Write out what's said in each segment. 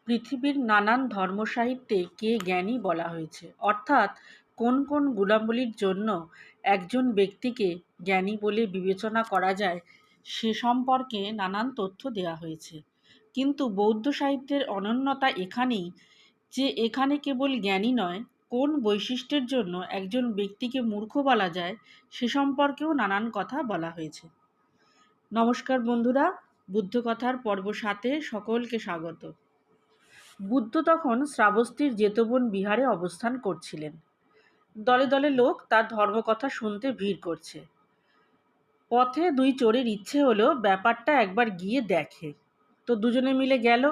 পৃথিবীর নানান ধর্মসাহিত্যে কে জ্ঞানী বলা হয়েছে, অর্থাৎ কোন কোন গুণাবলীর জন্য একজন ব্যক্তিকে জ্ঞানী বলে বিবেচনা করা যায় সে সম্পর্কে নানান তথ্য দেওয়া হয়েছে। কিন্তু বৌদ্ধ সাহিত্যের অনন্যতা এখানেই যে এখানে কেবল জ্ঞানী নয়, কোন বৈশিষ্ট্যের জন্য একজন ব্যক্তিকে মূর্খ বলা যায় সে সম্পর্কেও নানান কথা বলা হয়েছে। নমস্কার বন্ধুরা, বুদ্ধ কথার পর্ব 7-এ সকলকে স্বাগত। বুদ্ধ তখন শ্রাবস্তীর জেতবন বিহারে অবস্থান করছিলেন। দলে দলে লোক তার ধর্মকথা শুনতে ভিড় করছে। পথে দুই চোরের ইচ্ছে হলো ব্যাপারটা একবার গিয়ে দেখে। তো দুজনে মিলে গেল।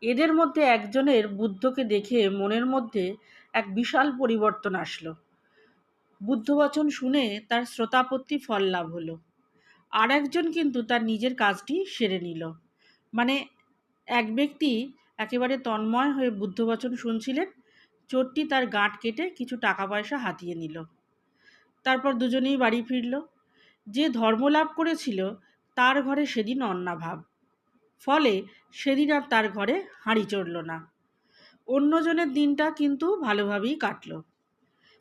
এদের মধ্যে একজনের বুদ্ধকে দেখে মনের মধ্যে এক বিশাল পরিবর্তন আসলো। বুদ্ধবচন শুনে তার শ্রোতাপত্তি ফল লাভ হলো। আর একজন কিন্তু তার নিজের কাজটি সেরে নিল। মানে এক ব্যক্তি একেবারে তন্ময় হয়ে বুদ্ধবচন শুনছিলেন, চোরটি তার গাঁট কেটে কিছু টাকা পয়সা হাতিয়ে নিল। তারপর দুজনেই বাড়ি ফিরল। যে ধর্ম লাভ করেছিল তার ঘরে সেদিন অন্নাভাব, ফলে সেদিন আর তার ঘরে হাঁড়ি চড়ল না। অন্যজনের দিনটা কিন্তু ভালোভাবেই কাটল।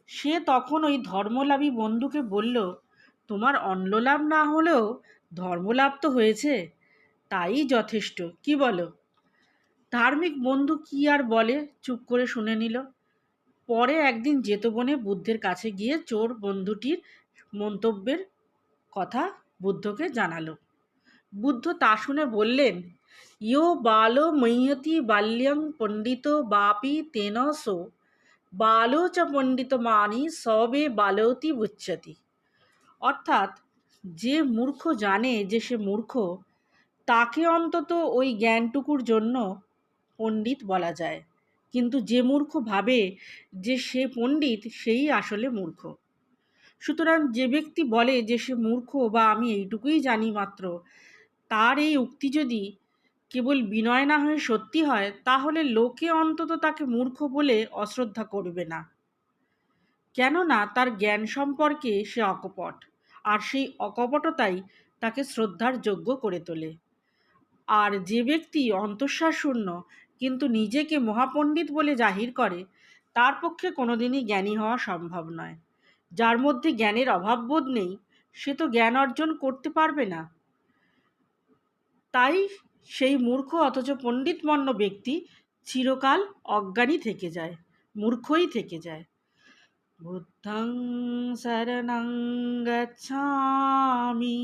সে তখন ওই ধর্মলাভী বন্ধুকে বলল, তোমার অন্নলাভ না হলেও ধর্মলাভ তো হয়েছে, তাই যথেষ্ট, কি বলো? ধার্মিক বন্ধু কি আর বলে, চুপ করে শুনে নিল। পরে একদিন জেতবনে বুদ্ধের কাছে গিয়ে চোর বন্ধুটির মন্তব্যের কথা বুদ্ধকে জানালো। বুদ্ধ তা শুনে বললেন, ইয়ো বালো মৈয়তি বাল্যং পণ্ডিত বাপি তেন সো বালো চ পণ্ডিত মানি সবে বালতি বুচ্ছতি। অর্থাৎ যে মূর্খ জানে যে সে মূর্খ, তাকে অন্তত ওই জ্ঞানটুকুর জন্য পণ্ডিত বলা যায়। কিন্তু যে মূর্খ ভাবে যে সে পণ্ডিত, সেই আসলে মূর্খ। সুতরাং যে ব্যক্তি বলে যে সে মূর্খ বা আমি এইটুকুই জানি মাত্র, তার এই উক্তি যদি কেবল বিনয় না হয়ে সত্যি হয়, তাহলে লোকে অন্তত তাকে মূর্খ বলে অশ্রদ্ধা করবে না। কেননা তার জ্ঞান সম্পর্কে সে অকপট, আর সেই অকপটতাই তাকে শ্রদ্ধার যোগ্য করে তোলে। আর যে ব্যক্তি অন্তঃসার শূন্য কিন্তু নিজেকে মহাপণ্ডিত বলে জাহির করে, তার পক্ষে কোনোদিনই জ্ঞানী হওয়া সম্ভব নয়। যার মধ্যে জ্ঞানের অভাববোধ নেই, সে তো জ্ঞান অর্জন করতে পারবে না। তাই সেই মূর্খ অথচ পণ্ডিতমন্য ব্যক্তি চিরকাল অজ্ঞানী থেকে যায়, মূর্খই থেকে যায়। বুদ্ধং শরণং গচ্ছামি।